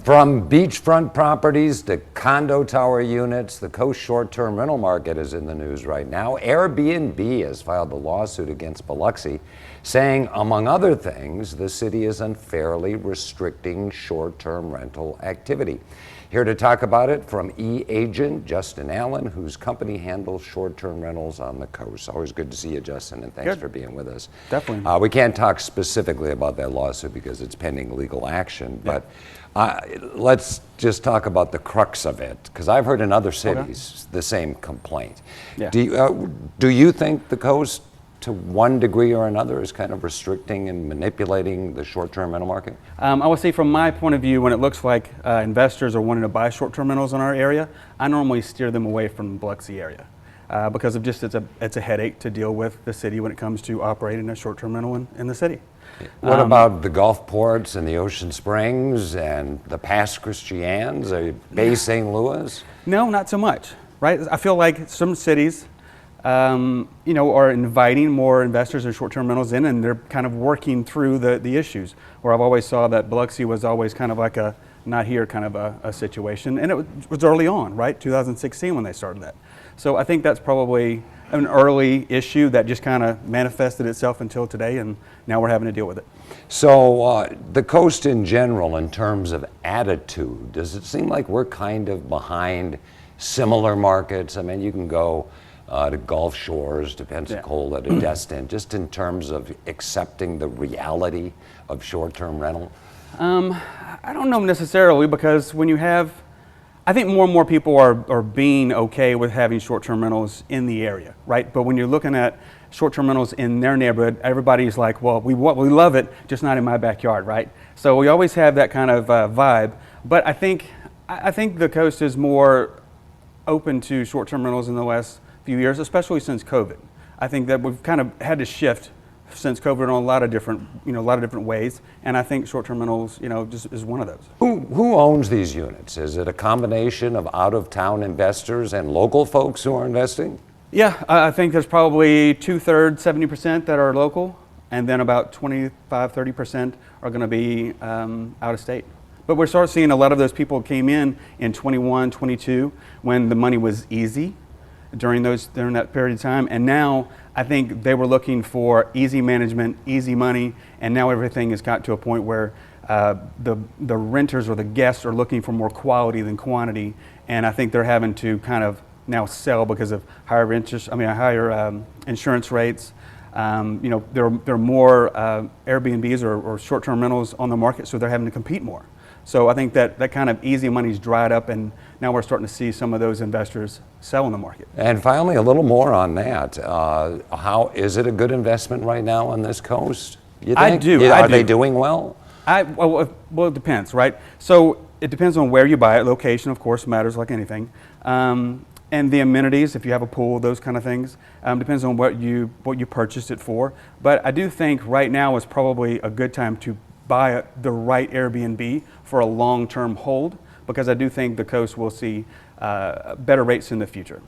From beachfront properties to condo tower units, the coast short-term rental market is in the news right now. Airbnb has filed a lawsuit against Biloxi, saying, among other things, the city is unfairly restricting short-term rental activity. Here to talk about it from eAgent, Justin Allen, whose company handles short-term rentals on the coast. Always good to see you, Justin, and thanks for being with us. Definitely. We can't talk specifically about that lawsuit because it's pending legal action, but let's just talk about the crux of it, because I've heard in other cities the same complaint. Yeah. Do you think the coast, to one degree or another, is kind of restricting and manipulating the short-term rental market? I would say from my point of view, when it looks like investors are wanting to buy short-term rentals in our area, I normally steer them away from the Biloxi area because of just it's a headache to deal with the city when it comes to operating a short-term rental in the city. What about the Gulf ports and the Ocean Springs and the Pass Christians, Bay St. Louis? No, not so much, right? I feel like some cities are inviting more investors and short-term rentals in, and they're kind of working through the issues. Where I've always saw that Biloxi was always kind of like a not here kind of a situation, and it was early on, right? 2016 when they started that. So I think that's probably an early issue that just kind of manifested itself until today, and now we're having to deal with it. So the coast in general, in terms of attitude, does it seem like we're kind of behind similar markets? I mean, you can go to Gulf Shores, to Pensacola, to Destin, just in terms of accepting the reality of short-term rental? I don't know necessarily, because when you have, I think more and more people are being okay with having short-term rentals in the area, right? But when you're looking at short-term rentals in their neighborhood, everybody's like, well, we love it, just not in my backyard, right? So we always have that kind of vibe. But I think the coast is more open to short-term rentals in the last few years, especially since COVID. I think that we've kind of had to shift since COVID in a lot of different ways, and I think short-term rentals, just is one of those. Who owns these units? Is it a combination of out-of-town investors and local folks who are investing? Yeah, I think there's probably 2/3, 70% that are local, and then about 25, 30% are going to be out of state. But we're starting seeing a lot of those people came in 21, 22, when the money was easy during that period of time, and now I think they were looking for easy management, easy money, and now everything has got to a point where the renters or the guests are looking for more quality than quantity, and I think they're having to kind of now sell because of higher insurance rates. There are more Airbnbs or short-term rentals on the market, so they're having to compete more. So I think that kind of easy money's dried up, and now we're starting to see some of those investors sell in the market. And finally, a little more on that. How is it a good investment right now on this coast? You think? I do. Are they doing well? Well, it depends, right? So it depends on where you buy it. Location, of course, matters like anything. And the amenities, if you have a pool, those kind of things, depends on what you purchased it for. But I do think right now is probably a good time to buy the right Airbnb for a long-term hold, because I do think the coast will see better rates in the future.